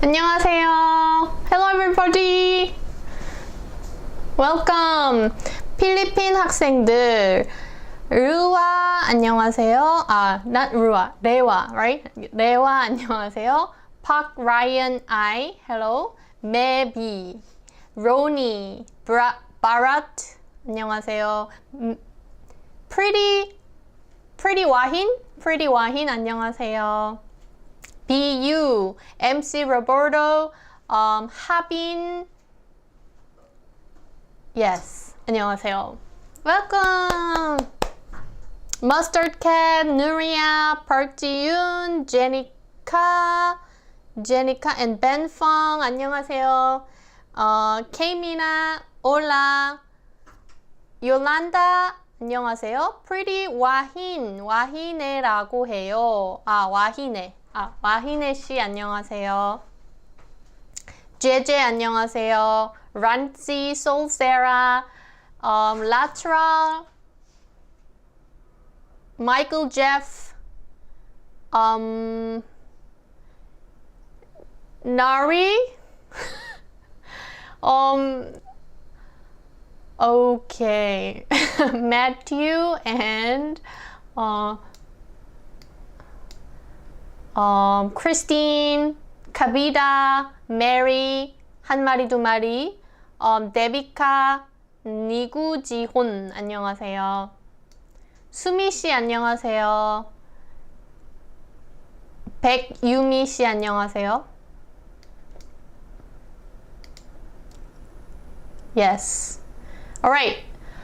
안녕하세요. Hello everybody. Welcome. 필리핀 학생들. 루아 안녕하세요. Not 루아, 레와, right? 레와 안녕하세요. Park Ryan I, hello. 메비, 로니, 바랏 안녕하세요. Pretty 와힌 안녕하세요. BU, MC Roberto, 하빈, yes, 안녕하세요. Welcome. Mustard Cat, Nuria, Park Ji-yoon, Jenica and Ben Fong, 안녕하세요. Kmina, Hola, Yolanda, 안녕하세요. Pretty 와히네라고 해요. 와히네 씨 안녕하세요. 제제 안녕하세요. 란시, 솔세라, 라트라, 마이클 제프, 나리, okay, Matthew and Christine, Kabida, Mary, 한 마리 두 마리, 데비카, 니구지혼 안녕하세요. 수미 씨 안녕하세요. 백유미 씨 안녕하세요. Yes. All right.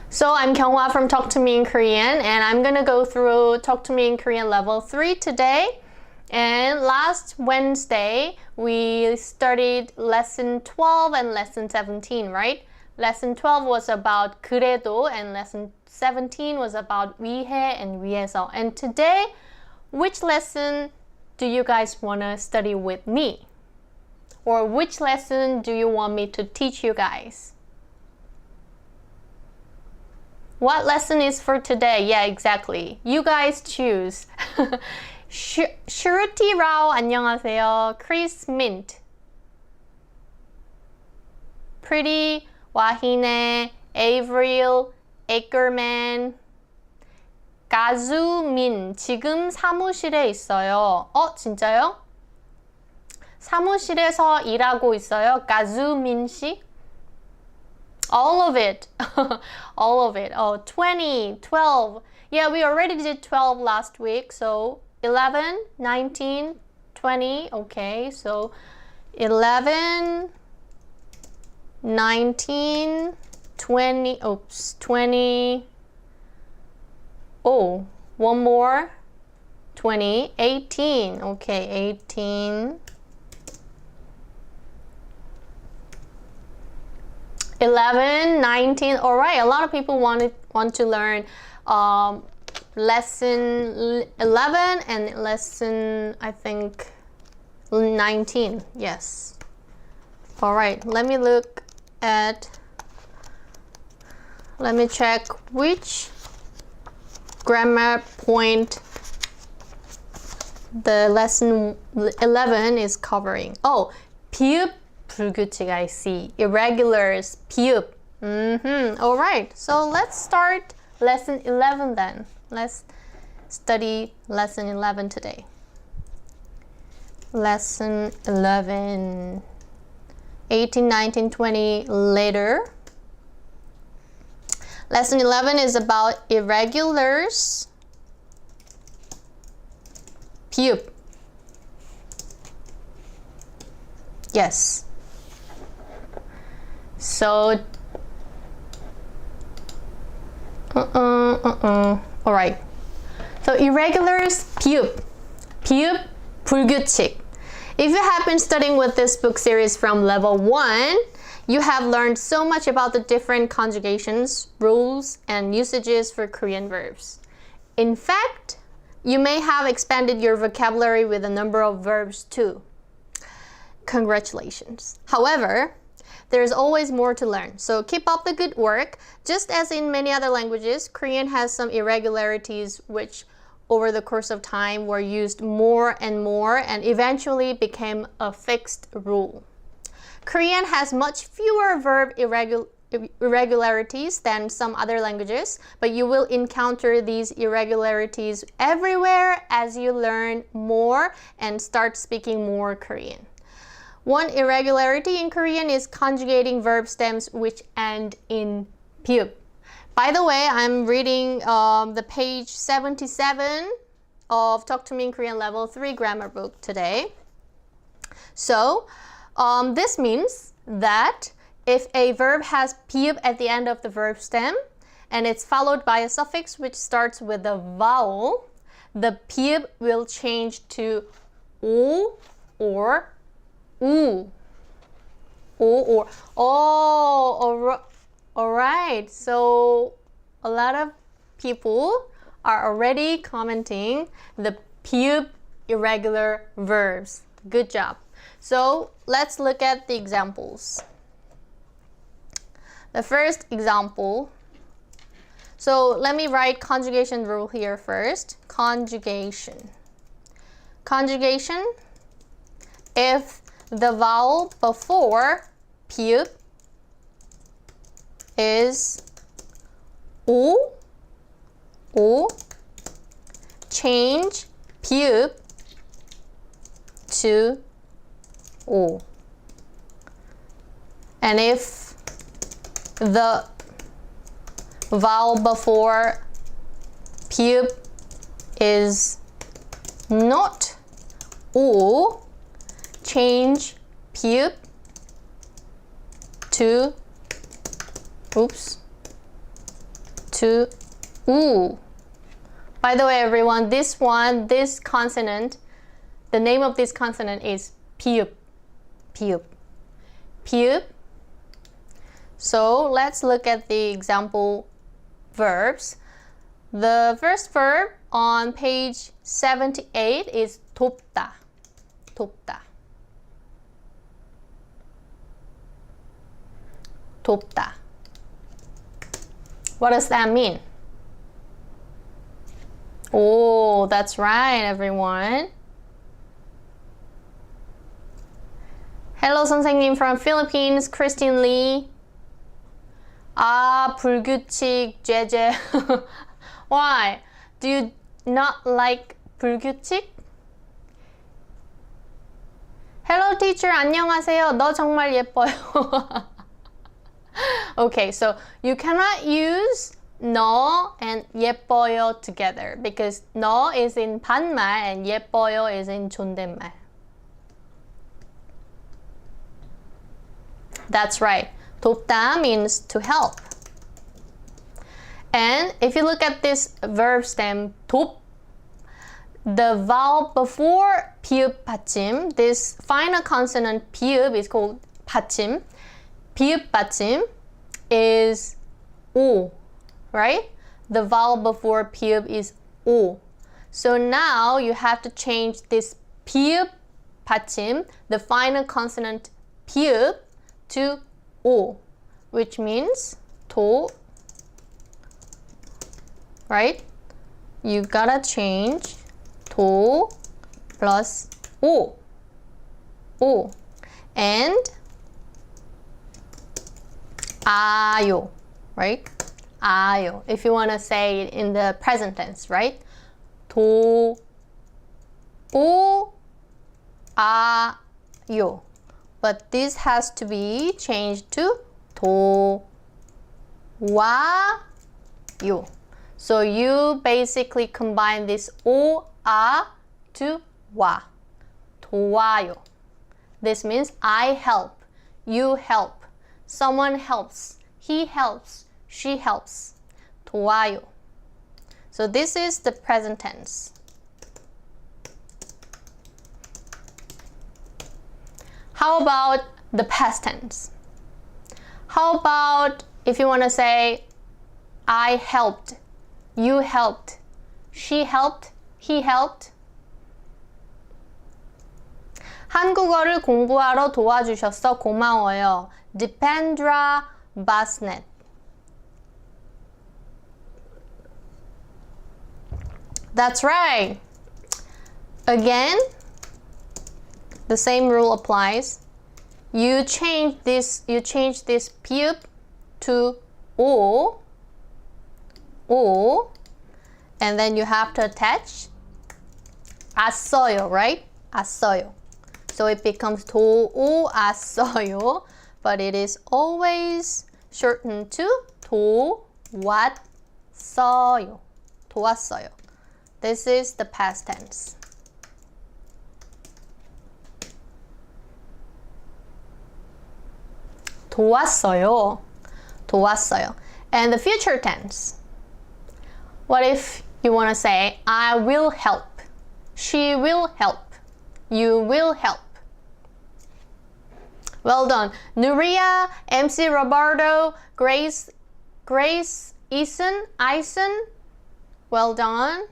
So I'm Kyunghwa from Talk to Me in Korean, and I'm gonna go through Talk to Me in Korean level 3 today. And last Wednesday, we studied lesson 12 and lesson 17, right? Lesson 12 was about 그래도, and lesson 17 was about 위해 and 위해서. And today, which lesson do you guys want to study with me? Or which lesson do you want me to teach you guys? What lesson is for today? Yeah, exactly. You guys choose. Shruti Rao, 안녕하세요. Chris Mint. Pretty, 와히네, Avril, Ackerman. 가수민, 지금 사무실에 있어요. 진짜요? 사무실에서 일하고 있어요. 가수민 씨? All of it. All of it. 20, 12. Yeah, we already did 12 last week. So 11, 19, 20. Okay, so 11, 19, 20. Oops, 20. Oh, one more. 20, 18. Okay, 18. 11, 19. All right, a lot of people want to learn lesson 11 and lesson, I think, 19. Yes. All right, let me check which grammar point the lesson 11 is covering. 비읍 불규칙, I see. Irregulars, 비읍. All right, so let's start lesson 11 then. Let's study lesson 11 today. Lesson 11. 18, 19, 20 later. Lesson 11 is about irregulars. 비읍. Yes. So, all right. So irregulars, 비읍, 불규칙. If you have been studying with this book series from level 1, you have learned so much about the different conjugations, rules, and usages for Korean verbs. In fact, you may have expanded your vocabulary with a number of verbs too. Congratulations. However, there's always more to learn, so keep up the good work. Just as in many other languages, Korean has some irregularities which over the course of time were used more and eventually became a fixed rule. Korean has much fewer verb irregularities than some other languages, but you will encounter these irregularities everywhere as you learn more and start speaking more Korean. One irregularity in Korean is conjugating verb stems which end in piub. By the way, I'm reading the page 77 of Talk to Me in Korean Level 3 grammar book today. So, this means that if a verb has piub at the end of the verb stem and it's followed by a suffix which starts with a vowel, the piub will change to o or u. O or oh, all right. So a lot of people are already commenting the piub irregular verbs. Good job. So let's look at the examples. The first example. So let me write conjugation rule here first. Conjugation. Conjugation. If the vowel before piub is o, change piub to o. And if the vowel before piub is not o, change piub to to oo. By the way, everyone, this consonant, the name of this consonant is piub. Piub. Piub. So let's look at the example verbs. The first verb on page 78 is 돕다. 돕다. 돕다. What does that mean? Oh, that's right, everyone. Hello, 선생님 from Philippines, Christine Lee. 불규칙, 제제. Why? Do you not like 불규칙? Hello, teacher. 안녕하세요. 너 정말 예뻐요. Okay, so you cannot use 너 and 예뻐요 together because 너 is in 반말 and 예뻐요 is in 존댓말. That's right. 돕다 means to help. And if you look at this verb stem 돕, the vowel before piub 받침, this final consonant piub is called 받침. Piub 받침 is o, right? The vowel before piub is o. So now you have to change this piub 받침, the final consonant piub, to o, which means 도, right? You gotta change 도 plus o, and 아요, right? 아요. If you want to say it in the present tense, right? 도, 오, 아요. But this has to be changed to 도, 와, 요. So you basically combine this 오, 아 to 와. 도와요. This means I help, you help, someone helps, he helps, she helps. 도와요. So this is the present tense. How about the past tense? How about if you want to say I helped, you helped, she helped, he helped? 한국어를 공부하러 도와주셔서 고마워요. Dipendra Basnet. That's right. Again, the same rule applies. You change this pub to o, and then you have to attach as어요, right? as어요. So it becomes 도오 as어요, but it is always shortened to 도왔어요. 도왔어요. This is the past tense. 도왔어요. 도왔어요. And the future tense. What if you want to say, I will help. She will help. You will help. Well done. Nuria, MC Roberto, Grace, Ison. Well done.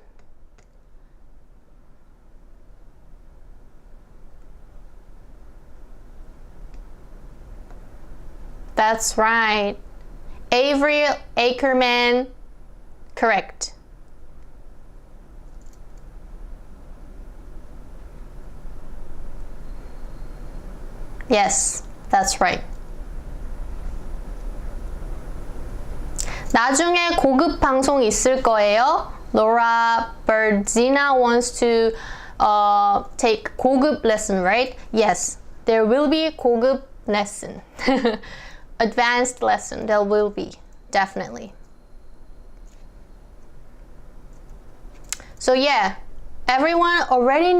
That's right. Avery Ackerman, correct. Yes, that's right. 나중에 고급 방송 있을 거예요. Laura Bergina wants to take 고급 lesson, right? Yes, there will be 고급 lesson. Advanced lesson, there will be, definitely. So yeah, everyone already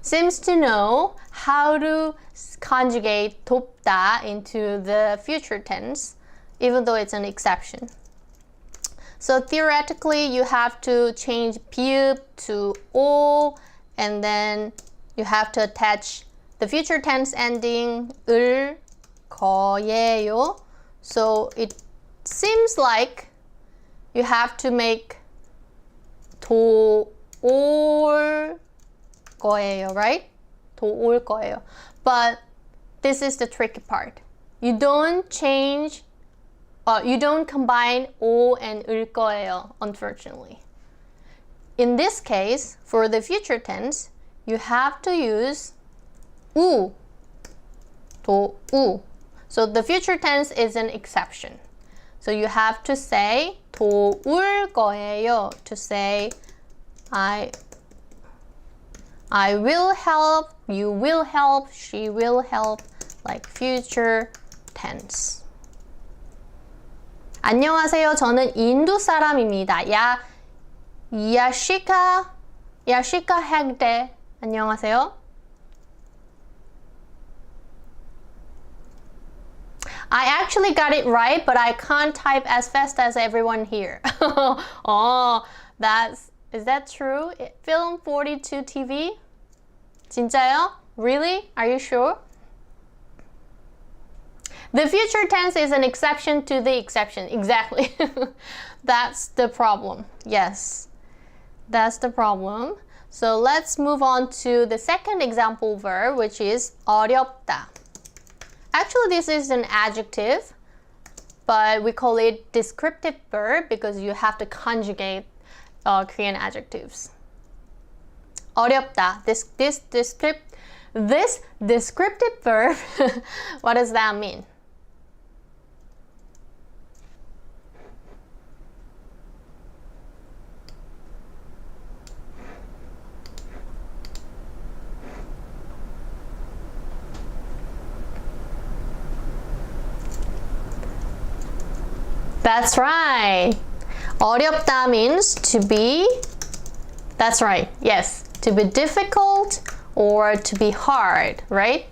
seems to know how to conjugate 돕다 into the future tense, even though it's an exception. So theoretically, you have to change pub to o, and then you have to attach the future tense ending 을 거예요. So it seems like you have to make 도올 거예요, right? 도올 거예요. But this is the tricky part. You don't combine 오 and 을 거예요, unfortunately. In this case, for the future tense, you have to use 우, 도우. So the future tense is an exception. So you have to say 도울 거예요, to say I will help, you will help, she will help, like future tense. 안녕하세요. 저는 인도 사람입니다. 야시카 핵대. 안녕하세요. I actually got it right, but I can't type as fast as everyone here. Oh, is that true? Film 42 TV? 진짜요? Really? Are you sure? The future tense is an exception to the exception. Exactly. That's the problem. Yes. That's the problem. So let's move on to the second example verb, which is 어렵다. Actually, this is an adjective, but we call it descriptive verb because you have to conjugate Korean adjectives. 어렵다. This descriptive verb, what does that mean? That's right. 어렵다 means to be, that's right, yes, to be difficult or to be hard, right?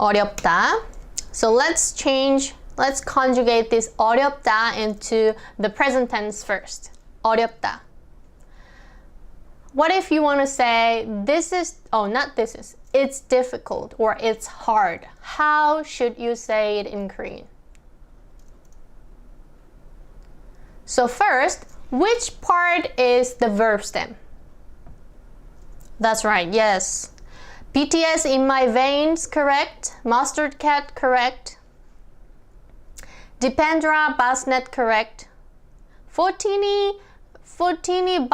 어렵다. So let's conjugate this 어렵다 into the present tense first. 어렵다. What if you want to say it's difficult or it's hard? How should you say it in Korean? So first, which part is the verb stem? That's right, yes. BTS in my veins, correct. Mustard cat, correct. Dipendra Basnet, correct. Fortini Fotini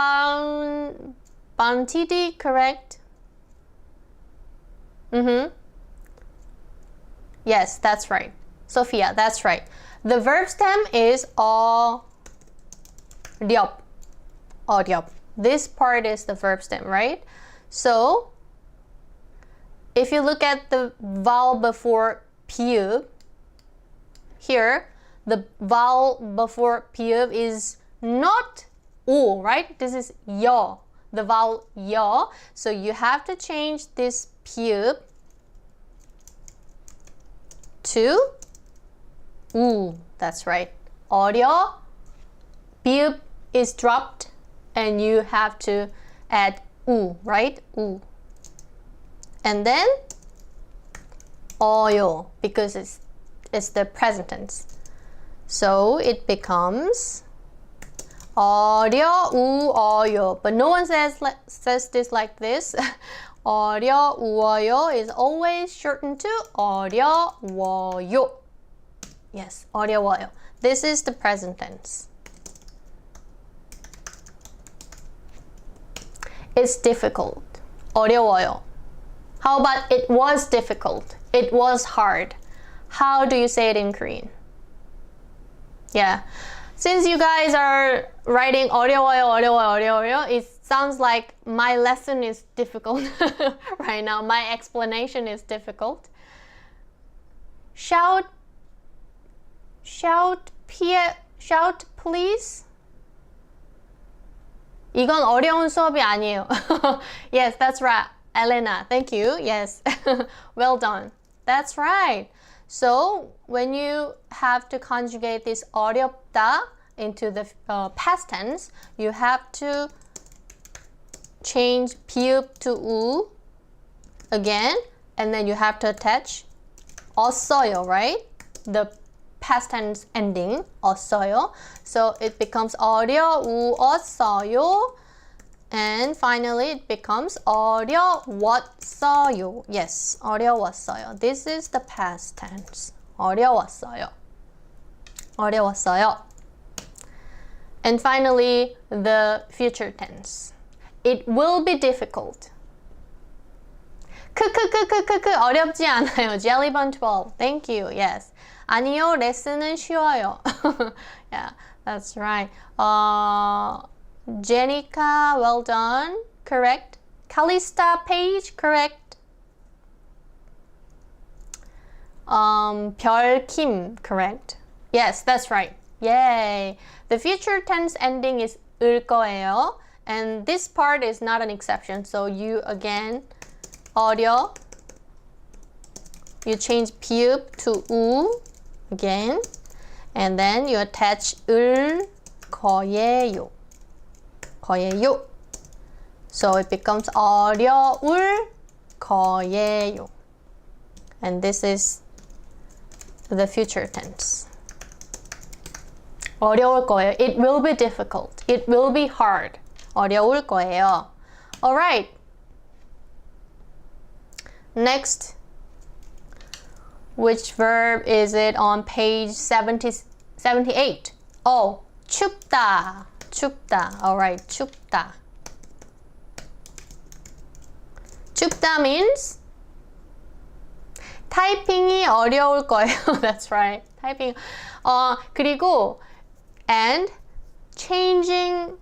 Bantidi, correct? Yes, that's right. Sophia, that's right. The verb stem is 어렵. 어렵. This part is the verb stem, right? So, if you look at the vowel before pi읍, here, the vowel before pi읍 is not 오, right? This is 여, the vowel 여. So you have to change this pi읍 to 우. That's right. 어려, pi읍 is dropped, and you have to add 우, right? 우. And then 어요, because it's the present tense. So it becomes 어려, 우, 어요. But no one says this like this. 어려, 우어요 is always shortened to 어려워요. Yes, 어려워요. This is the present tense. It's difficult. 어려워요. How about it was difficult? It was hard. How do you say it in Korean? Yeah. Since you guys are writing 어려워요, 어려워요, 어려워요, it sounds like my lesson is difficult right now. My explanation is difficult. Shout, please. 이건 어려운 수업이 아니에요. Yes, that's right. Elena, thank you. Yes, well done. That's right. So when you have to conjugate this 어렵다 into the past tense, you have to change pi읍 to 우 again, and then you have to attach 없어요, right? The past tense ending 없어요. So it becomes 어려웠어요. And finally, it becomes 어려웠어요. Yes, 어려웠어요. This is the past tense. 어려웠어요. 어려웠어요. And finally, the future tense. It will be difficult. 크크크크크크 어렵지 않아요. Jellybun 12. Thank you. Yes. 아니요, 레슨은 쉬워요. Yeah, that's right. Jenica, well done. Correct. Calista Page, correct. 별킴, correct. Yes, that's right. Yay. The future tense ending is 을 거예요. And this part is not an exception. So you again, 어려. You change pi읍 to 우 again. And then you attach 을 거예요. 거예요. So it becomes 어려울 거예요. And this is the future tense. 어려울 거예요. It will be difficult. It will be hard. 어려울 거예요. Alright. Next. Which verb is it on page 78? Oh, 춥다. 춥다. Alright, 춥다. 춥다 means 타이핑이 어려울 거예요. That's right. 타이핑. 그리고 and changing,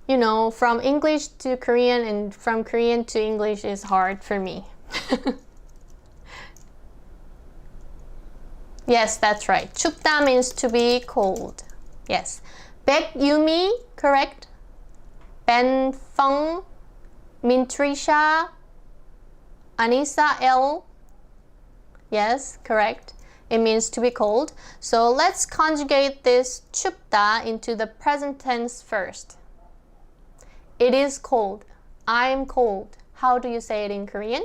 you know, from English to Korean and from Korean to English is hard for me. Yes, that's right. 춥다 means to be cold. Yes. 백유미, correct. Ben Feng, Mintrisha, Anissa L. Yes, correct. It means to be cold. So let's conjugate this 춥다 into the present tense first. It is cold. I'm cold. How do you say it in Korean?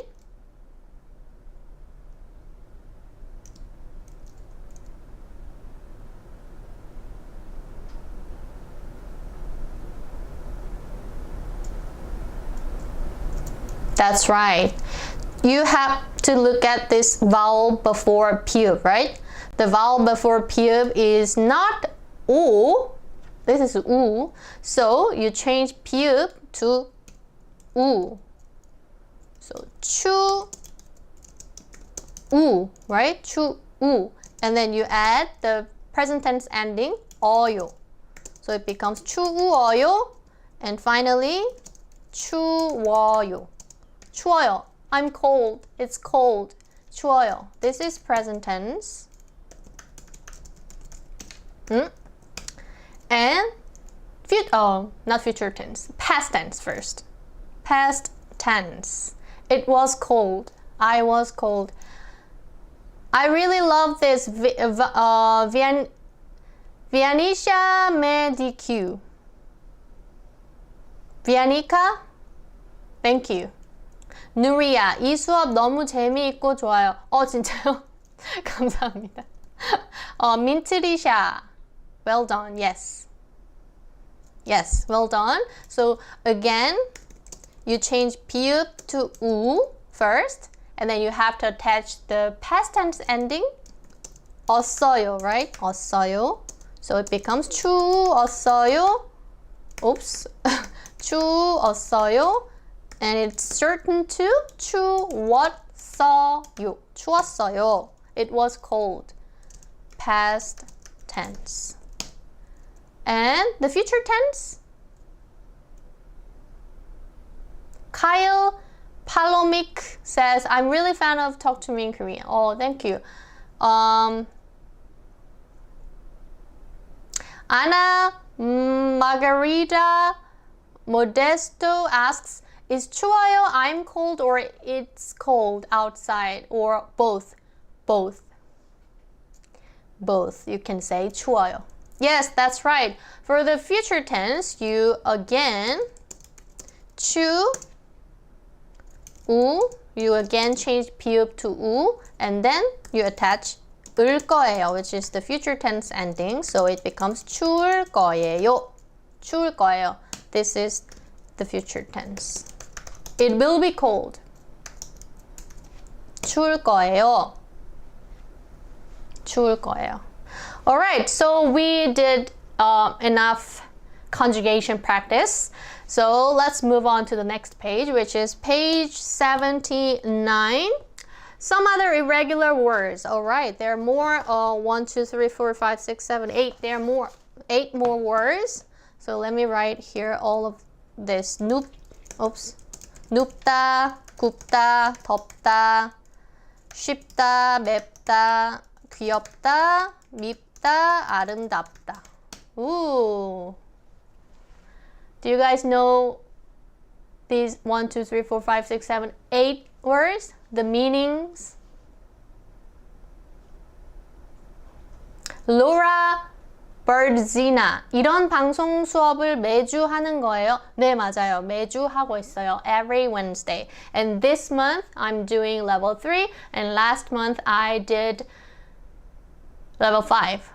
That's right. You have to look at this vowel before pi읍, right? The vowel before pi읍 is not 오, This is 우. So you change 피읍 to 우. So 추 우, right? 추 우. And then you add the present tense ending 어요. So it becomes 추우어요. And finally 추워요. 추워요. I'm cold. It's cold. 추워요. This is present tense. And not future tense. Past tense first. Past tense. It was cold. I was cold. I really love this Vianisha Medicu. Vianica? Thank you. 누리야, 이 수업 너무 재미있고 좋아요. 진짜요? 감사합니다. 민트리샤. Well done. Yes. Yes, well done. So again, you change 피읍 to 우 first, and then you have to attach the past tense ending 없어요, right? 없어요. So it becomes 추웠어요. Oops. 추웠어요. And it's certain to 추웠어요. 추웠어요. It was cold. Past tense. And the future tense? Kyle Palomik says, I'm really fan of Talk to Me in Korean. Oh, thank you. Anna Margarita Modesto asks, is 추워요 I'm cold or it's cold outside or both? Both. Both. You can say 추워요. Yes, that's right. For the future tense, you again 추 우, you again change 피읍 to 우, and then you attach 을 거예요, which is the future tense ending. So it becomes 추울 거예요. 추울 거예요. This is the future tense. It will be cold. 추울 거예요. 추울 거예요. Alright, so we did enough conjugation practice. So let's move on to the next page, which is page 79. Some other irregular words. Alright, there are more. 1, 2, 3, 4, 5, 6, 7, 8. There are more. 8 more words. So let me write here all of this. 눕다, 굽다, 덥다, 쉽다, 맵다, 귀엽다, 밉다, 아름답다. Ooh. Do you guys know these 1, 2, 3, 4, 5, 6, 7, 8 words? The meanings? Laura Birdzina. 이런 방송 수업을 매주 하는 거예요? 네, 맞아요. 매주 하고 있어요. Every Wednesday. And this month, I'm doing level 3. And last month, I did level 5.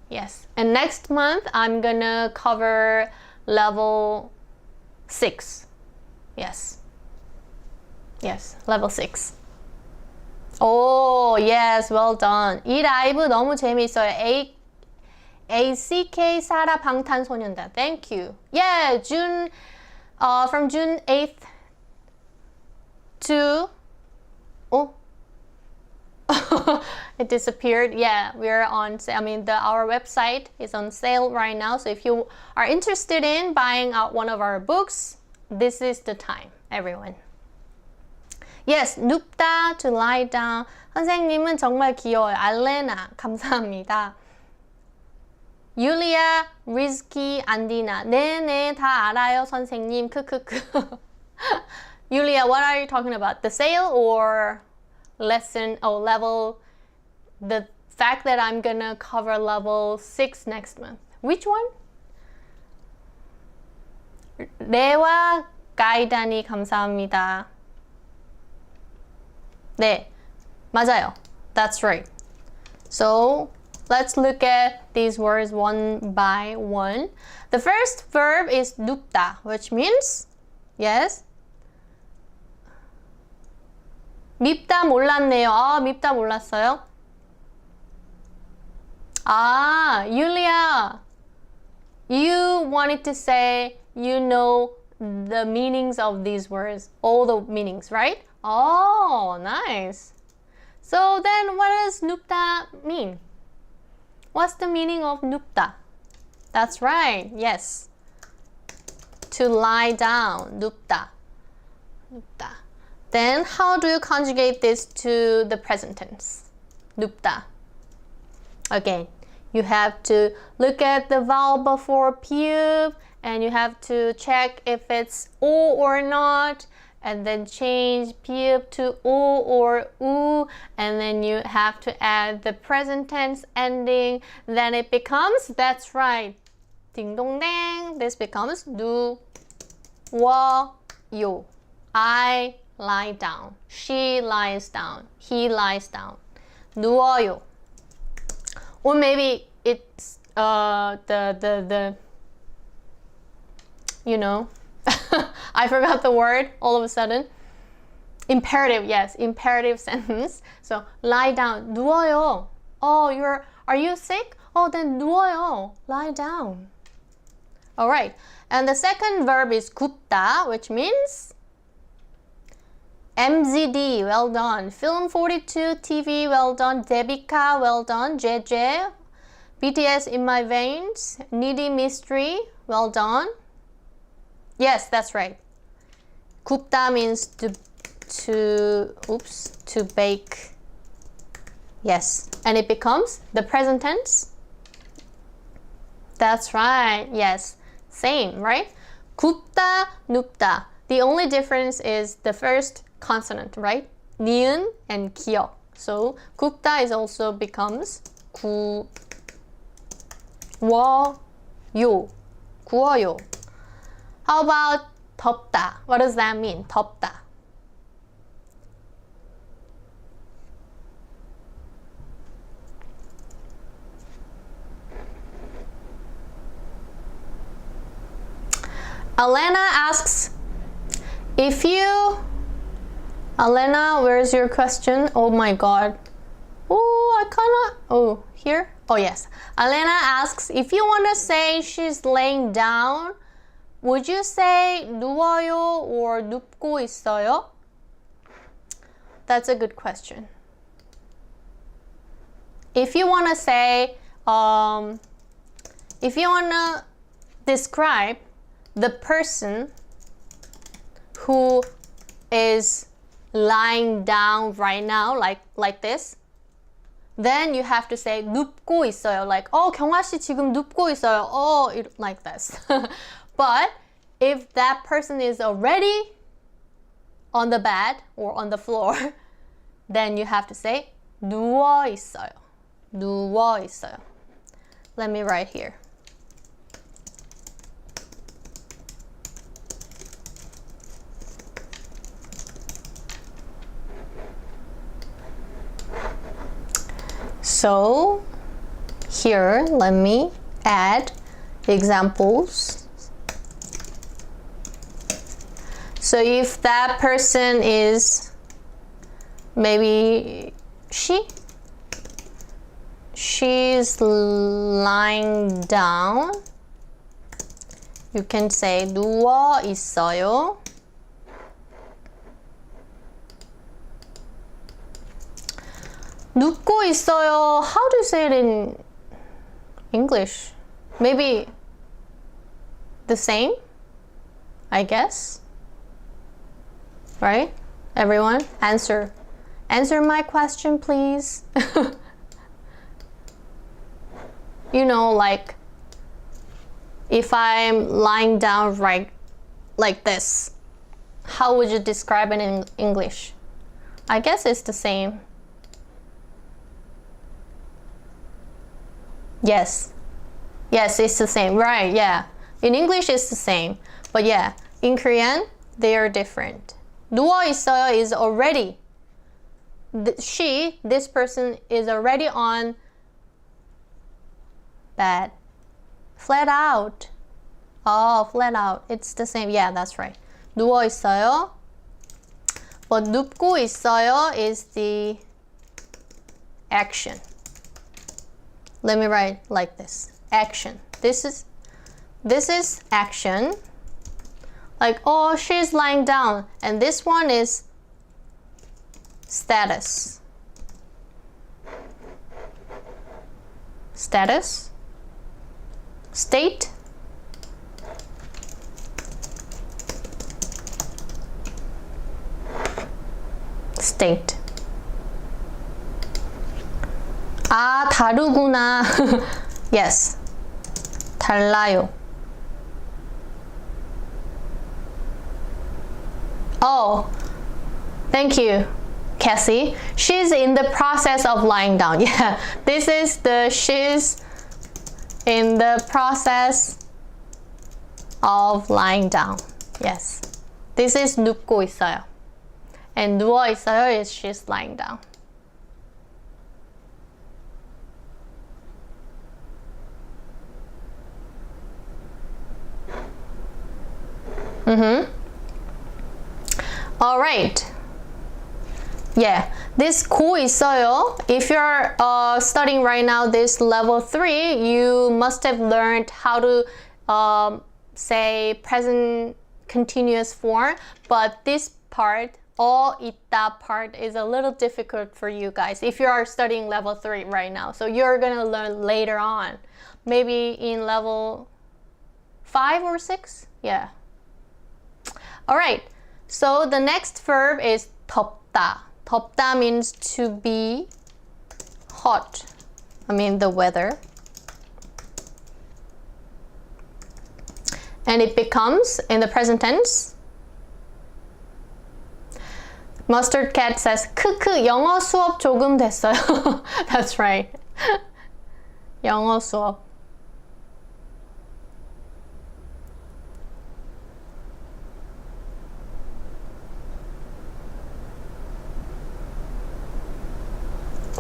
Yes. And next month, I'm gonna cover level 6. Yes. Yes, level 6. Oh, yes, well done. 이 라이브 너무 재미있어요. ACK 사라 방탄소년단. Thank you. Yeah, from June 8th to it disappeared. Yeah, we're on sale. I mean, our website is on sale right now. So if you are interested in buying out one of our books, this is the time, everyone. Yes, 눕다 to lie down. 선생님은 정말 귀여워요. 알레나, 감사합니다. 율리아, 리즈키, 안디나. 네네, 다 알아요, 선생님. 크크크. Yulia, what are you talking about? The sale or lesson or level? The fact that I'm gonna cover level 6 next month. Which one? 레와 가이다니 감사합니다. 네, 맞아요. That's right. So let's look at these words one by one. The first verb is 눕다, which means, yes, 밉다 몰랐네요. 밉다 몰랐어요? 율리아. you wanted to say you know the meanings of these words, all the meanings, right? Oh, nice. So then what does 눕다 mean? What's the meaning of 눕다? That's right, yes. To lie down, 눕다. 눕다. Then how do you conjugate this to the present tense? 눕다. Again, you have to look at the vowel before pube and you have to check if it's O or not, and then change pube to O or U, and then you have to add the present tense ending. Then it becomes, that's right, ding dong dang, this becomes 누워요. I lie down. She lies down. He lies down. 누워요. Or maybe it's the you know, I forgot the word all of a sudden. Imperative, yes, imperative sentence. So lie down. 누워요. Oh, are you sick? Oh, then 누워요. Lie down. All right. And the second verb is 굽다, which means MZD, well done. Film 42 TV, well done. Debika, well done. JJ, BTS in my veins. Needy mystery, well done. Yes, that's right. 굽다 means to bake. Yes, and it becomes the present tense. That's right. Yes, same, right? 굽다, 눕다. The only difference is the first consonant, right? 니은 and 기역. So 굽다 is also becomes 구워요. 구워요. How about 덥다? What does that mean? 덥다. Elena asks, Elena, where's your question? Oh my god. Oh, I cannot. Oh, here? Oh, yes. Elena asks, if you want to say she's laying down, would you say 누워요 or 눕고 있어요? That's a good question. If you want to say, if you want to describe the person who is lying down right now, like this, then you have to say 눕고 있어요. Like, 경화 씨 지금 눕고 있어요. Like this. But if that person is already on the bed or on the floor, then you have to say 누워 있어요. 누워 있어요. Let me write here. So here, let me add examples. So if that person is maybe she's lying down, you can say 누워 있어요. 눕고 있어요. How do you say it in English? Maybe the same, I guess. Right? Everyone, answer my question, please. You know, like if I'm lying down right like this, how would you describe it in English? I guess it's the same. Yes, it's the same, right? Yeah, in English it's the same, but yeah, in Korean they are different. 누워 있어요 is already, this person is already on bed. Flat out. Flat out. It's the same. Yeah, that's right. 누워 있어요. But 눕고 있어요 is the action. Let me write like this. Action. This is this is action. Like, oh, she's lying down. And this one is status. Status. State. State. 아, 다르구나. Yes. 달라요. Oh, thank you, Cassie. She's in the process of lying down. Yeah, this is the she's in the process of lying down. Yes. This is 눕고 있어요. And 누워 있어요 is she's lying down. All right. Yeah, this 고 있어요. If you're studying right now this level 3, you must have learned how to say present continuous form, but this part, 어 있다 part, is a little difficult for you guys if you are studying level 3 right now. So you're gonna learn later on, maybe in level 5 or 6. Yeah. All right. So the next verb is 덥다. 덥다 means to be hot. I mean the weather. And it becomes, in the present tense, Mustard Cat says, 크크, 영어 수업 조금 됐어요. That's right. 영어 수업.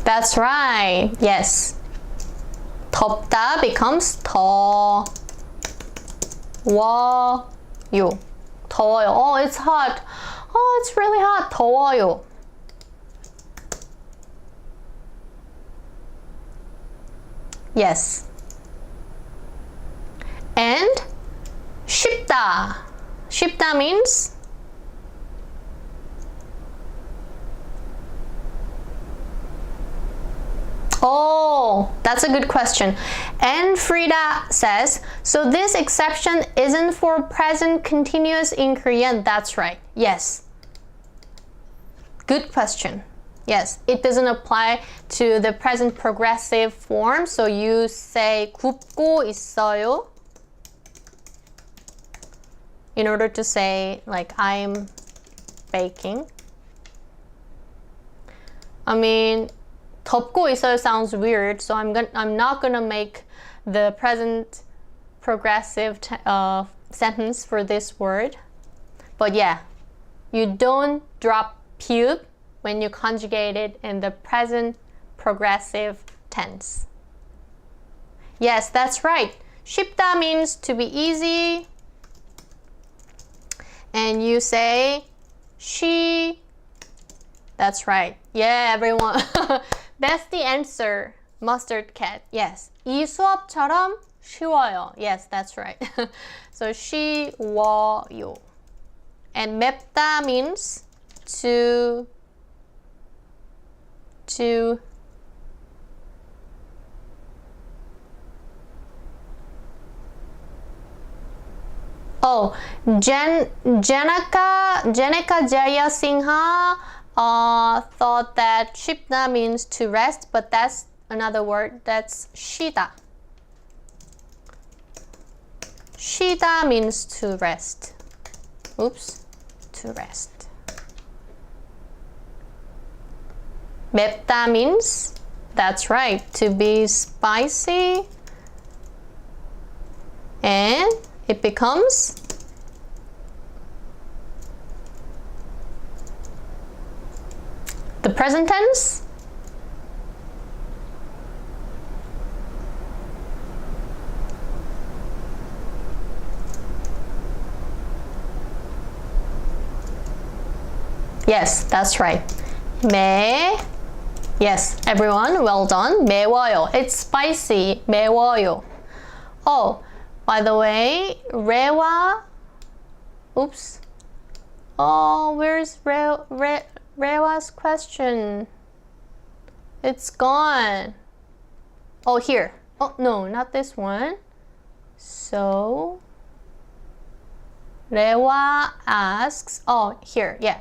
That's right. Yes. 덥다 becomes 더워요. 더워요. Oh, it's hot. Oh, it's really hot. 더워요. Yes. And 쉽다. 쉽다 means oh, that's a good question. And Frida says, so this exception isn't for present continuous in Korean. That's right. Yes. Good question. Yes, it doesn't apply to the present progressive form. So you say 굽고 있어요 in order to say like I'm baking. I mean, 덥고 있어요 sounds weird, so I'm not gonna make the present progressive sentence for this word. But yeah, you don't drop pube when you conjugate it in the present progressive tense. Yes, that's right. 쉽다 means to be easy. And you say she. That's right. Yeah, everyone. That's the answer. Mustard Cat. Yes. 이 수업처럼 쉬워요. Yes, that's right. So 쉬워요. And 맵다 means to oh, Janaka Jaya Singha thought that 쉽다 means to rest, but that's another word. That's 쉬다. 쉬다 means to rest. Oops, to rest. 맵다 means, that's right, to be spicy. And it becomes the present tense. Yes, that's right. Yes, everyone, well done. 매워요. It's spicy. 매워요. Oh, By the way, Rewa. Oops. Oh, where's Rewa's question? It's gone. Oh, here. Oh, no, not this one. So, Rewa asks, oh, here, yeah.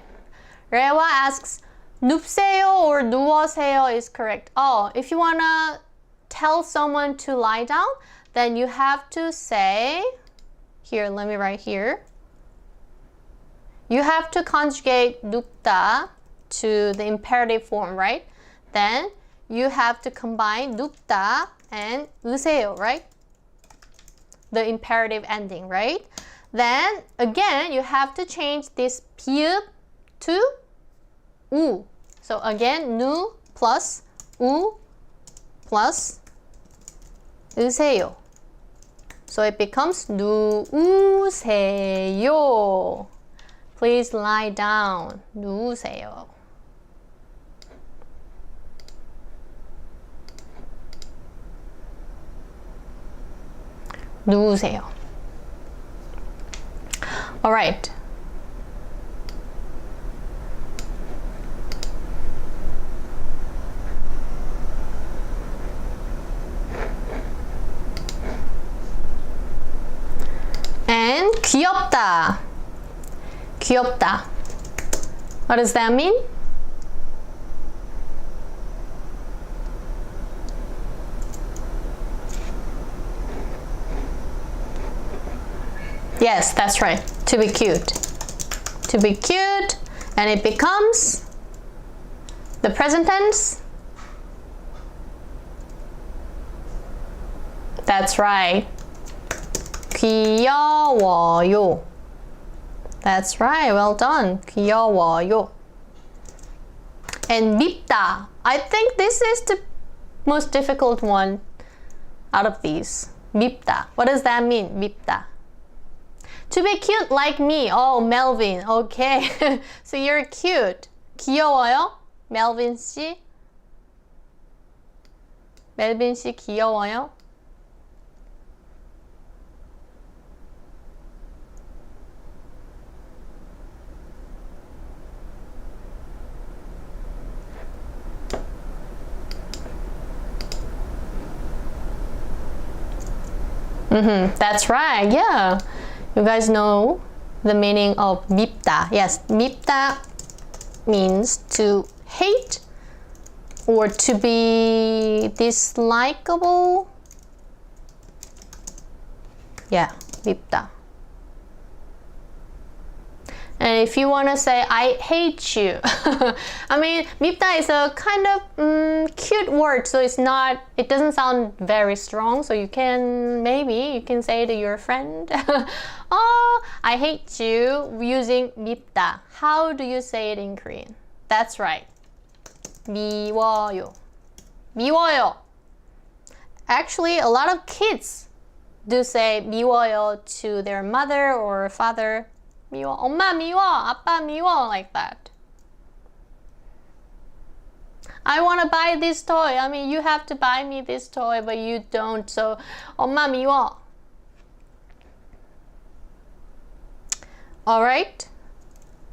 Rewa asks, 눕세요 or 누워세요 is correct. Oh, if you want to tell someone to lie down, then you have to say, here, let me write here. You have to conjugate 눕다 to the imperative form, right? Then you have to combine 눕다 and 으세요, right? The imperative ending, right? Then again, you have to change this 비읍 to 우. So again, 누 plus 우 plus 으세요. So it becomes 누우세요. Please lie down. 누우세요. 누우세요. All right. And 귀엽다. 귀엽다. What does that mean? Yes, that's right. To be cute. To be cute, and it becomes the present tense. That's right. 귀여워요. That's right. Well done. 귀여워요. And 밉다. I think this is the most difficult one out of these. 밉다. What does that mean? 밉다. To be cute like me. Oh, Melvin. Okay. So you're cute. 귀여워요? Melvin 씨? 멜빈 씨 귀여워요? That's right. Yeah. You guys know the meaning of 밉다. Yes, 밉다 means to hate or to be dislikable. Yeah, 밉다. And if you want to say, I hate you. I mean, 밉다 is a kind of cute word, so it doesn't sound very strong, so you can say to your friend, oh, I hate you, using 밉다. How do you say it in Korean? That's right. 미워요. 미워요. Actually, a lot of kids do say 미워요 to their mother or father. 미워. 엄마 미워. 아빠 미워. Like that. I want to buy this toy. I mean, you have to buy me this toy, but you don't. So, 엄마 미워. Alright.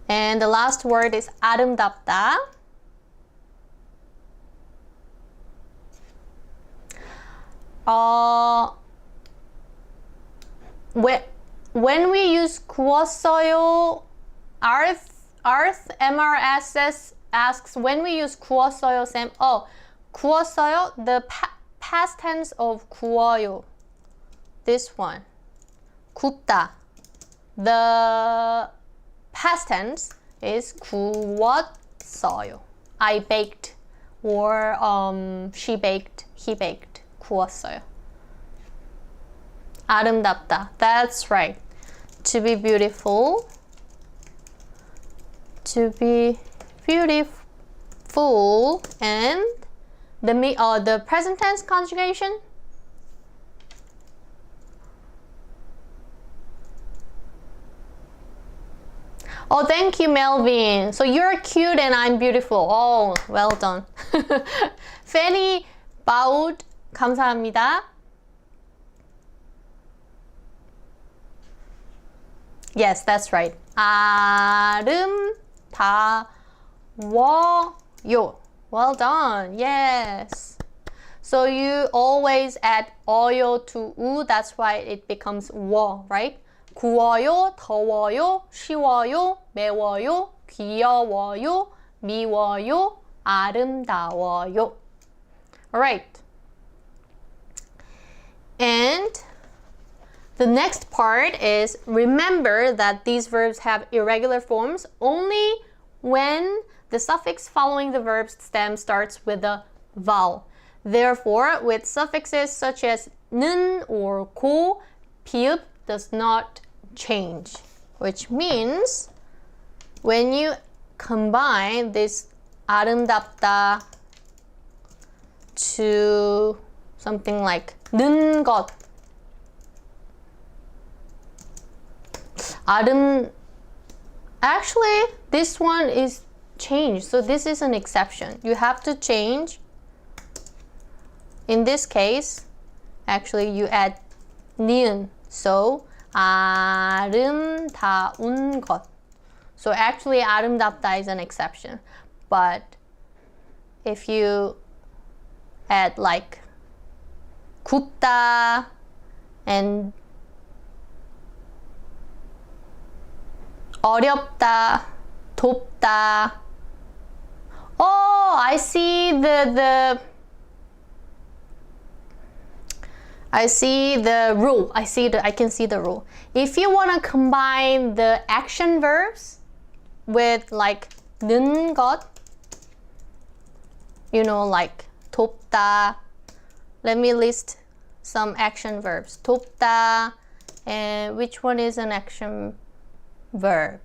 And the last word is 아름답다. When we use 구웠어요, MRSS asks when we use 구웠어요, Sam. Oh, 구웠어요, the past tense of 구워요. This one. 굽다. The past tense is 구웠어요. I baked, or she baked, he baked. 구웠어요. 아름답다. That's right. To be beautiful. To be beautiful. And the present tense conjugation. Oh, thank you, Melvin. So you're cute and I'm beautiful. Oh, well done. Fanny Baud, 감사합니다. Yes, that's right. 아름다워요. Well done. Yes. So you always add 어요 to 우. That's why it becomes 워, right? 구워요, 더워요, 쉬워요, 매워요, 귀여워요, 미워요, 아름다워요. Alright. And the next part is remember that these verbs have irregular forms only when the suffix following the verb stem starts with a vowel. Therefore, with suffixes such as 는 or 고, 비읍 does not change, which means when you combine this 아름답다 to something like 는 것, actually this one is changed, so this is an exception. You have to change. In this case, actually you add 니은, so 아름다운 것. So actually 아름답다 is an exception, but if you add like 굽다 and 어렵다, 돕다. Oh, I see the rule. I can see the rule. If you want to combine the action verbs with like 는 것, you know, like 돕다. Let me list some action verbs. 돕다, and which one is an action verb?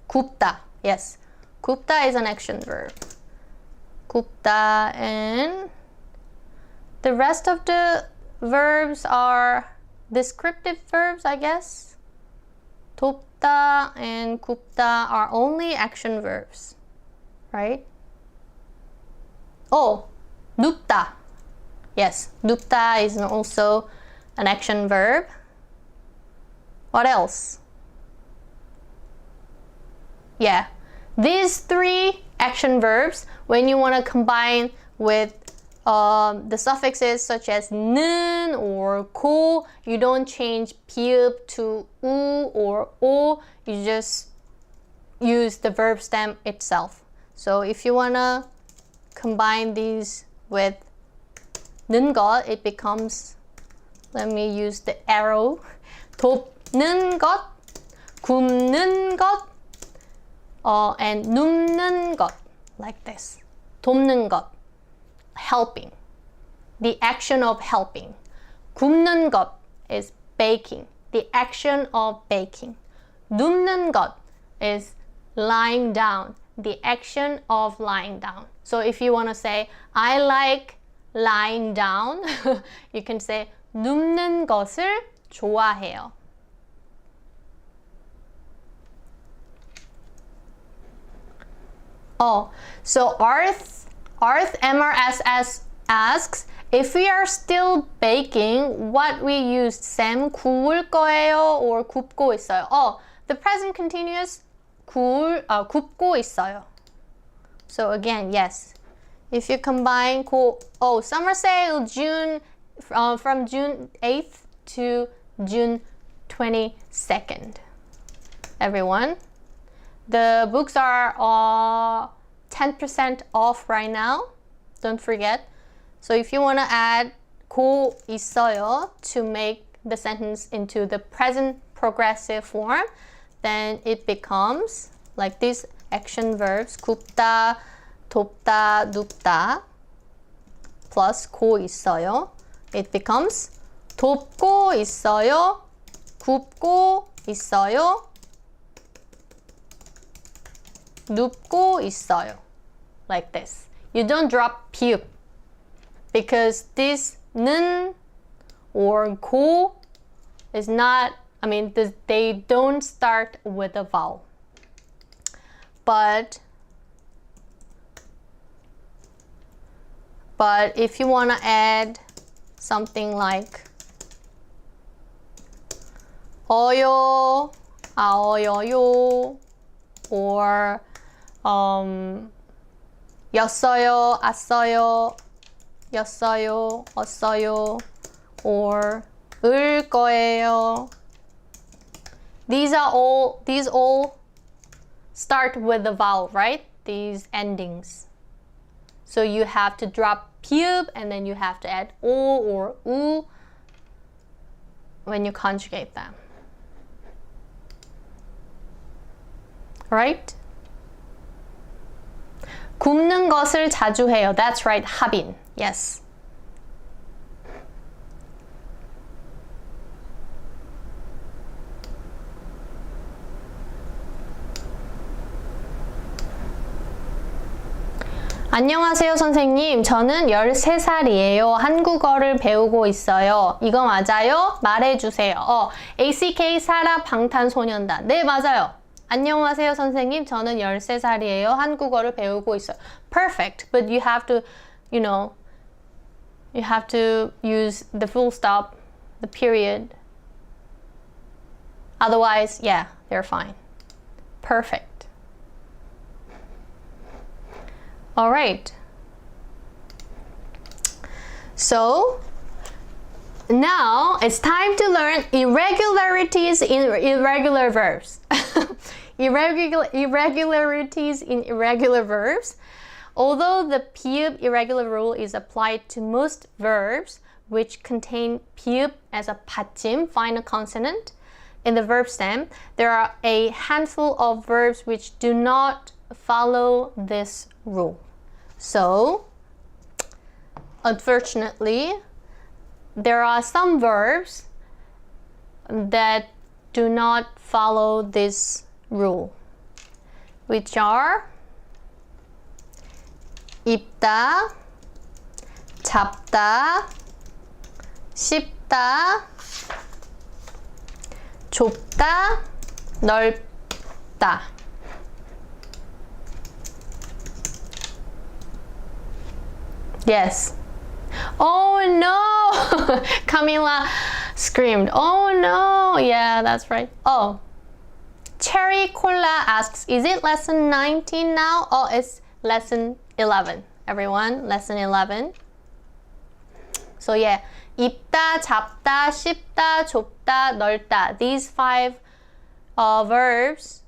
굽다. Yes, 굽다 is an action verb. 굽다, and the rest of the verbs are descriptive verbs, I guess. 돕다 and 굽다 are only action verbs, right? Oh, 눕다. Yes, 눕다 is also an action verb. What else? Yeah, these three action verbs, when you want to combine with the suffixes such as 는 or 고, you don't change 비읍 to 우 or 오, you just use the verb stem itself. So if you want to combine these with 는 것, it becomes, let me use the arrow, 돕는 것, 굽는 것, and 눕는 것, like this. 돕는 것, helping, the action of helping. 굽는 것 is baking, the action of baking. 눕는 것 is lying down, the action of lying down. So if you want to say, I like lying down, you can say 눕는 것을 좋아해요. Oh, so Arth MRSS asks, if we are still baking, what we used, 쌤, 구울 거예요 or 굽고 있어요? Oh, the present continuous 굽고 있어요. So again, yes. If you combine summer sale June from June 8th to June 22nd. Everyone, the books are 10% off right now. Don't forget. So if you want to add 고 있어요 to make the sentence into the present progressive form, then it becomes like these action verbs, 굽다, 돕다, 눕다, plus 고 있어요. It becomes 돕고 있어요, 굽고 있어요, 눕고 있어요. Like this. You don't drop 비읍 because this 는 or 고 is not, they don't start with a vowel. But if you want to add something like 어요, 아어여요, or 였어요, 왔어요, 였어요, 왔어요, or 을 거예요. These all start with the vowel, right? These endings. So you have to drop pube and then you have to add o or u when you conjugate them. Right? 굽는 것을 자주 해요. That's right, 하빈. Yes. 안녕하세요, 선생님. 저는 13살이에요. 한국어를 배우고 있어요. 이거 맞아요? 말해주세요. ACK 사라 방탄소년단. 네, 맞아요. 안녕하세요, 선생님. 저는 13살이에요. 한국어를 배우고 있어요. Perfect. But you have to, you have to use the full stop, the period. Otherwise, yeah, they're fine. Perfect. All right. So now it's time to learn irregularities in irregular verbs. Irregularities in irregular verbs. Although the pube irregular rule is applied to most verbs which contain pube as a 받침, final consonant, in the verb stem, there are a handful of verbs which do not follow this rule. So, unfortunately, there are some verbs that do not follow this rule, which are 입다, 잡다, 씹다, 좁다, 넓다. Yes. Oh no! Camila screamed. Oh no! Yeah, that's right. Oh. Cherry Cola asks, is it lesson 19 now? Oh, it's lesson 11. Everyone, lesson 11. So yeah, 입다, 잡다, 씹다, 좁다, 넓다. These 5 verbs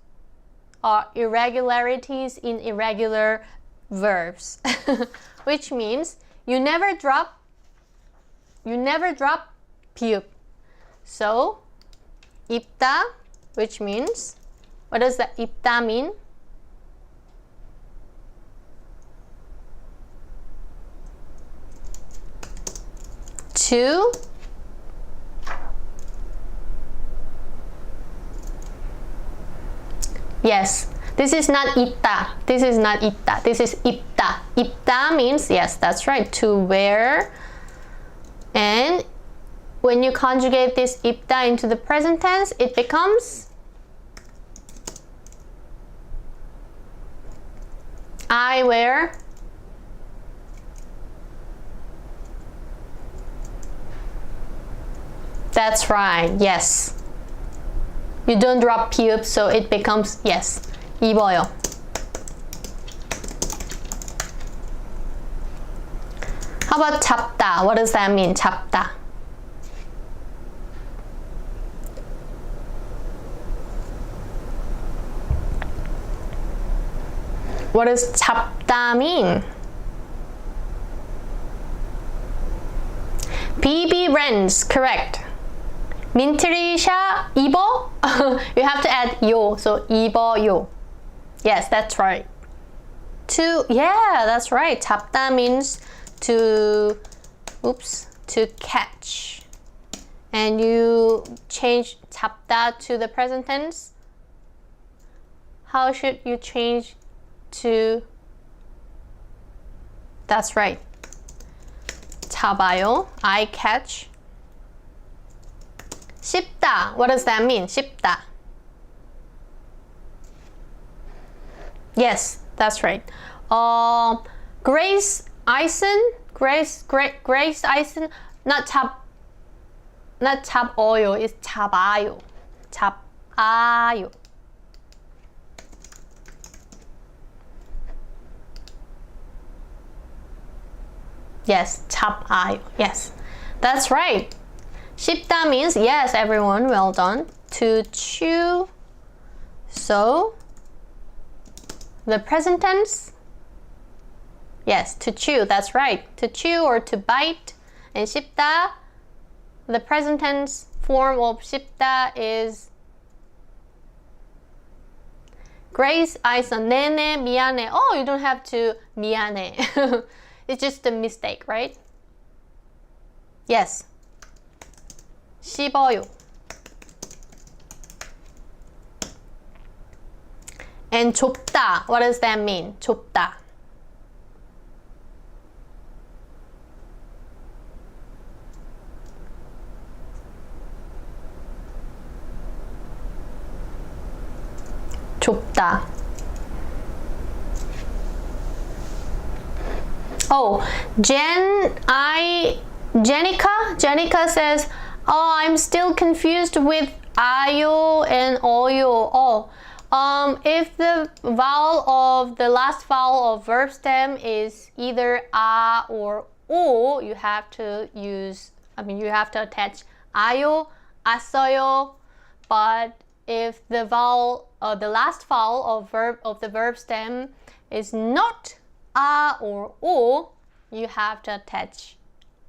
are irregularities in irregular verbs. Which means you never drop pube. So 입다, which means, what does the 입다 mean? To yes. This is not 있다. This is not 있다. This is 입다. 입다 means, yes, that's right, to wear. And when you conjugate this 입다 into the present tense, it becomes I wear. That's right, yes. You don't drop pube, so it becomes, yes. 입어요. How about 잡다? What does that mean? 잡다. What does 잡다 mean? BB rents, correct. 민트리샤 입어? You have to add 요, so 입어요. Yes, that's right. To, yeah, that's right. 잡다 means to catch. And you change 잡다 to the present tense. How should you change to? That's right. 잡아요. I catch. 씹다. What does that mean? 씹다. Yes, that's right. Grace Eisen, Grace Eisen, not 잡어요, it's 잡아요. 아요. Yes, 잡아요. Yes, that's right. 씹다 means yes, everyone, well done. To chew. So, the present tense. Yes, to chew, that's right. To chew or to bite. And 씹다, the present tense form of 씹다 is Grace, I said 네네, 미안해. Oh, you don't have to 미안해. It's just a mistake, right? Yes. 씹어요. And 좁다, what does that mean? 좁다. 좁다. Oh, Jenica says, oh, I'm still confused with ayo and oyo. Oh, if the vowel of the last vowel of verb stem is either a or o, you have to attach ayo, as어요. But if the vowel, the last vowel of the verb stem is not a or o, you have to attach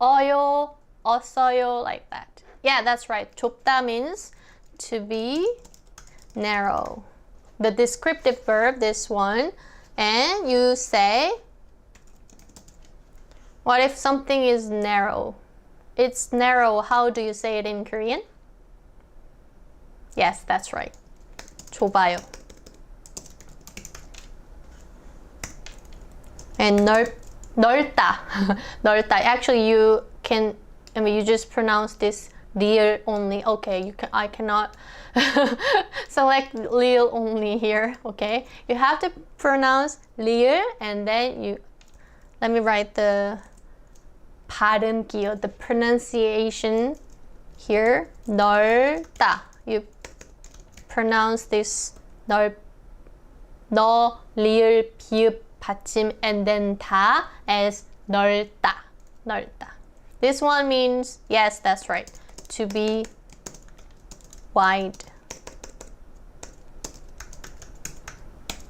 어요, 어서요, like that. Yeah, that's right. 좁다 means to be narrow. The descriptive verb, this one, and you say, what if something is narrow? It's narrow. How do you say it in Korean? Yes, that's right. 좁아요. And 넓다. 넓다. Actually, you just pronounce this real only. Okay, I cannot select real only here. Okay, you have to pronounce real, and then let me write the 발음기 or the pronunciation here. 넓다. You pronounce this 너, 리을, 비읍, 받침, and then 다 as 넓다. 넓다. This one means, yes, that's right, to be wide.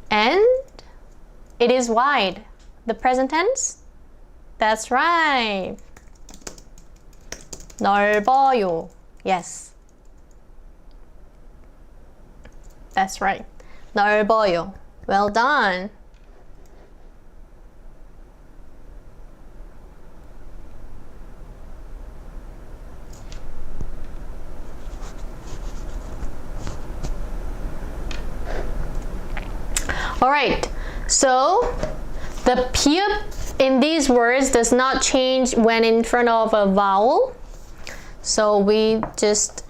And it is wide. The present tense? That's right. 넓어요. Yes. That's right. 넓어요. Well done. Alright, so the piup in these words does not change when in front of a vowel. So we just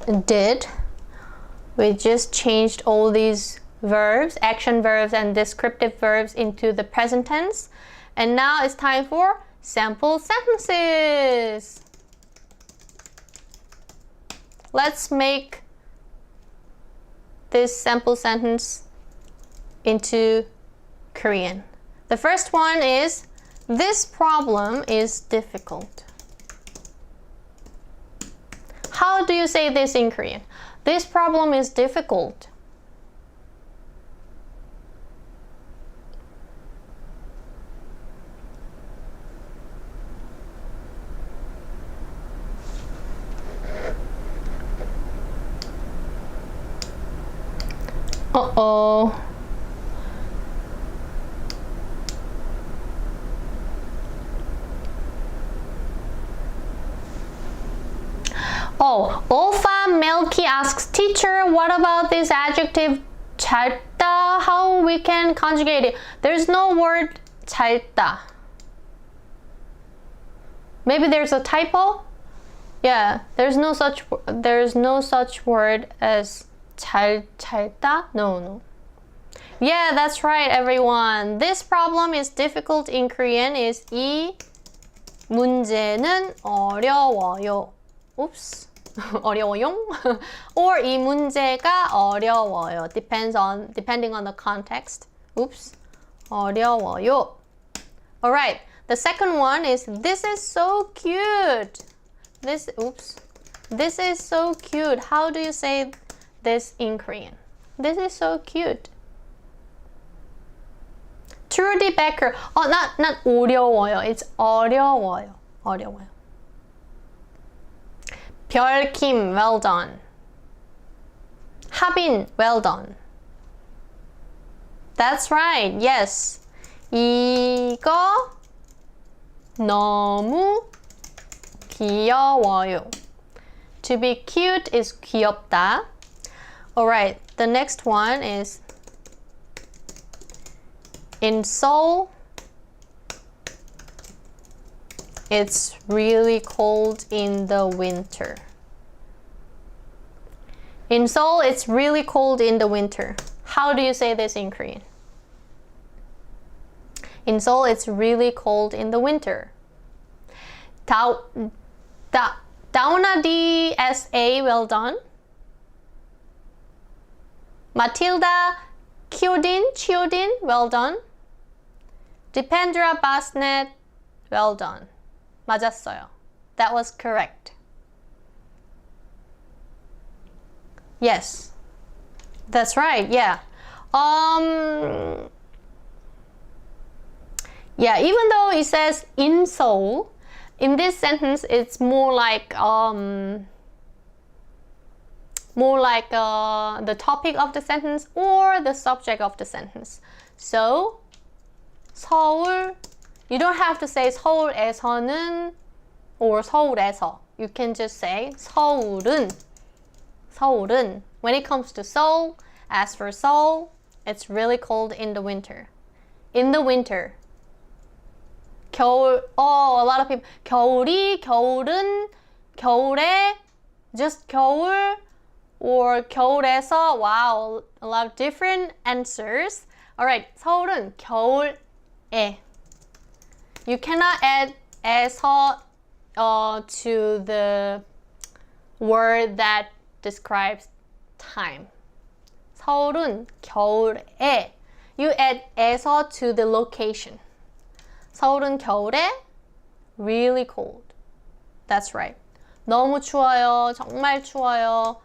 changed all these verbs, action verbs and descriptive verbs into the present tense. And now it's time for sample sentences. Let's make this sample sentence into Korean. The first one is, this problem is difficult. How do you say this in Korean? This problem is difficult. Uh-oh. Oh, Olfa Melky asks, teacher, what about this adjective 잘다? How we can conjugate it? There's no word 잘다. Maybe there's a typo? Yeah, there's no such word as 잘다? No. Yeah, that's right, everyone. This problem is difficult in Korean is 이 문제는 어려워요. Oops. 어려워요? or 이 문제가 어려워요. Depending on the context. Oops. 어려워요. Alright. The second one is this is so cute. This is so cute. How do you say this in Korean? This is so cute. Trudy Becker. Oh, not 어려워요. It's 어려워요. 어려워요. 별킴, well done. 하빈, well done. That's right. Yes. 이거 너무 귀여워요. To be cute is 귀엽다. Alright, the next one is in Seoul, it's really cold in the winter. In Seoul, it's really cold in the winter. How do you say this in Korean? In Seoul, it's really cold in the winter. Dauna DSA, well done. Matilda Chiodin, well done. Dipendra Basnet, well done. 맞았어요. That was correct. Yes. That's right. Yeah. Yeah, even though it says in Seoul, in this sentence it's more like the topic of the sentence or the subject of the sentence. So 서울, you don't have to say 서울에서는 or 서울에서. You can just say 서울은. When it comes to Seoul, as for Seoul, it's really cold in the winter. In the winter. 겨울, a lot of people, 겨울은, 겨울에, just 겨울, or 겨울에서. Wow, a lot of different answers. Alright, 서울은 겨울에. You cannot add 에서 to the word that describes time. 서울은 겨울에. You add 에서 to the location. 서울은 겨울에 really cold. That's right. 너무 추워요. 정말 추워요.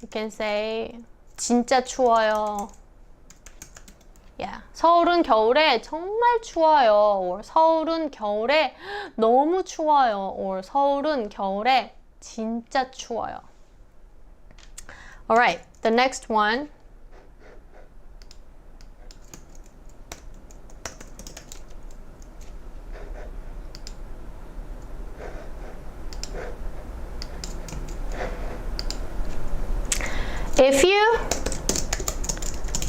You can say 진짜 추워요. Yeah. 서울은 겨울에 정말 추워요. Or 서울은 겨울에 너무 추워요. Or 서울은 겨울에 진짜 추워요. Alright, the next one. If you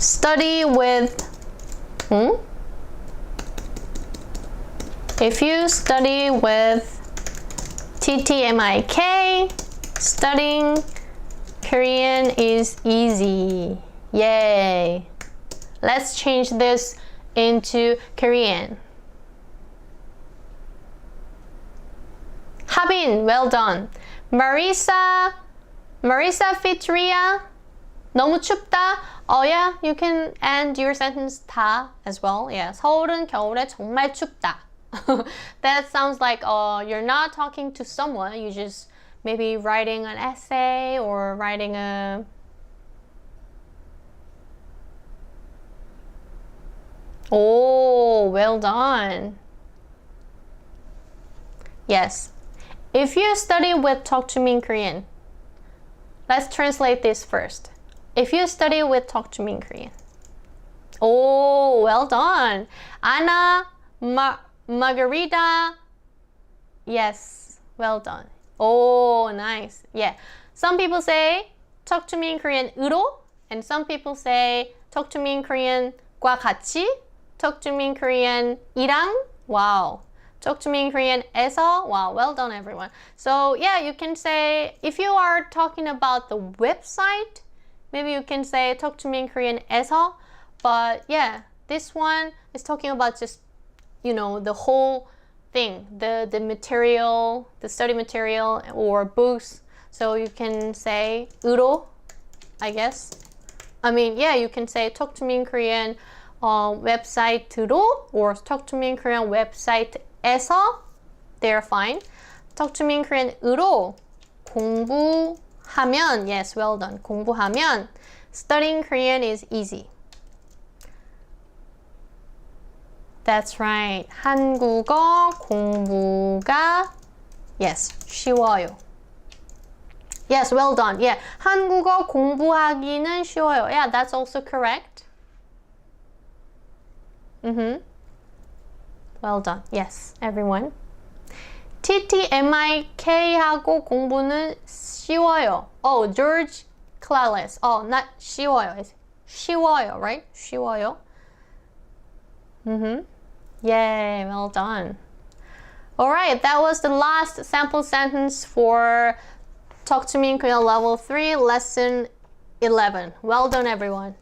study with TTMIK, studying Korean is easy. Yay! Let's change this into Korean. Habin, well done. Marisa Fitria, 너무 춥다. Oh yeah, you can end your sentence 다 as well. Yeah, 서울은 겨울에 정말 춥다. That sounds like you're not talking to someone. You just maybe writing an essay or writing a Oh, well done. Yes. If you study with Talk to Me in Korean, let's translate this first. If you study with Talk to Me in Korean. Oh, well done. Anna, Margarita. Yes, well done. Oh, nice. Yeah. Some people say Talk to Me in Korean 으로, and some people say Talk to Me in Korean 과 같이, Talk to Me in Korean 이랑. Wow. Talk to Me in Korean 에서. Wow, well done everyone. So yeah, you can say, if you are talking about the website, maybe you can say Talk to Me in Korean 에서. But yeah, this one is talking about just, you know, the whole thing, the material, the study material or books. So you can say 으로, I guess. I mean, yeah, you can say talk to me in Korean website로 or talk to me in Korean website에서. They're fine. Talk to me in Korean 으로 공부하면, yes, well done. 공부하면 studying Korean is easy. That's right. 한국어 공부가 yes, 쉬워요. Yes, well done. Yeah, 한국어 공부하기는 쉬워요. Yeah, that's also correct. Well done. Yes, everyone. TTMIK하고 공부는 쉬워요. Oh, George Clales. Oh, not 쉬워요. It's 쉬워요, right? 쉬워요. Yay, well done. Alright, that was the last sample sentence for Talk to Me in Korean Level 3, Lesson 11. Well done, everyone.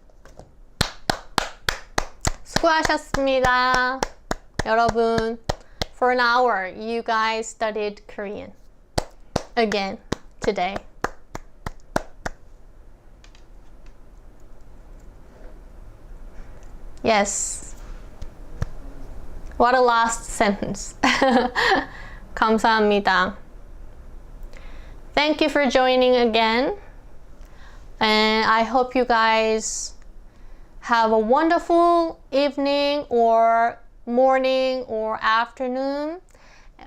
수고하셨습니다. 여러분, for an hour, you guys studied Korean. Again, today. Yes. What a last sentence. 감사합니다. Thank you for joining again. And I hope you guys have a wonderful evening or morning or afternoon,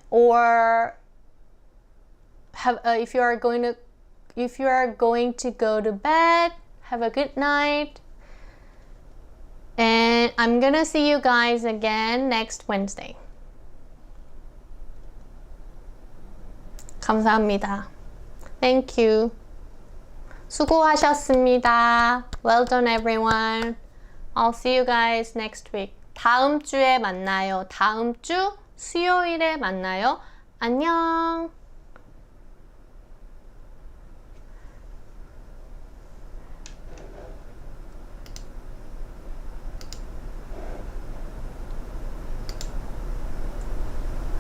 or have if you are going to go to bed, have a good night. And I'm gonna see you guys again next Wednesday. 감사합니다. Thank you. 수고하셨습니다. Well done, everyone. I'll see you guys next week. 다음 주에 만나요. 다음 주 수요일에 만나요. 안녕.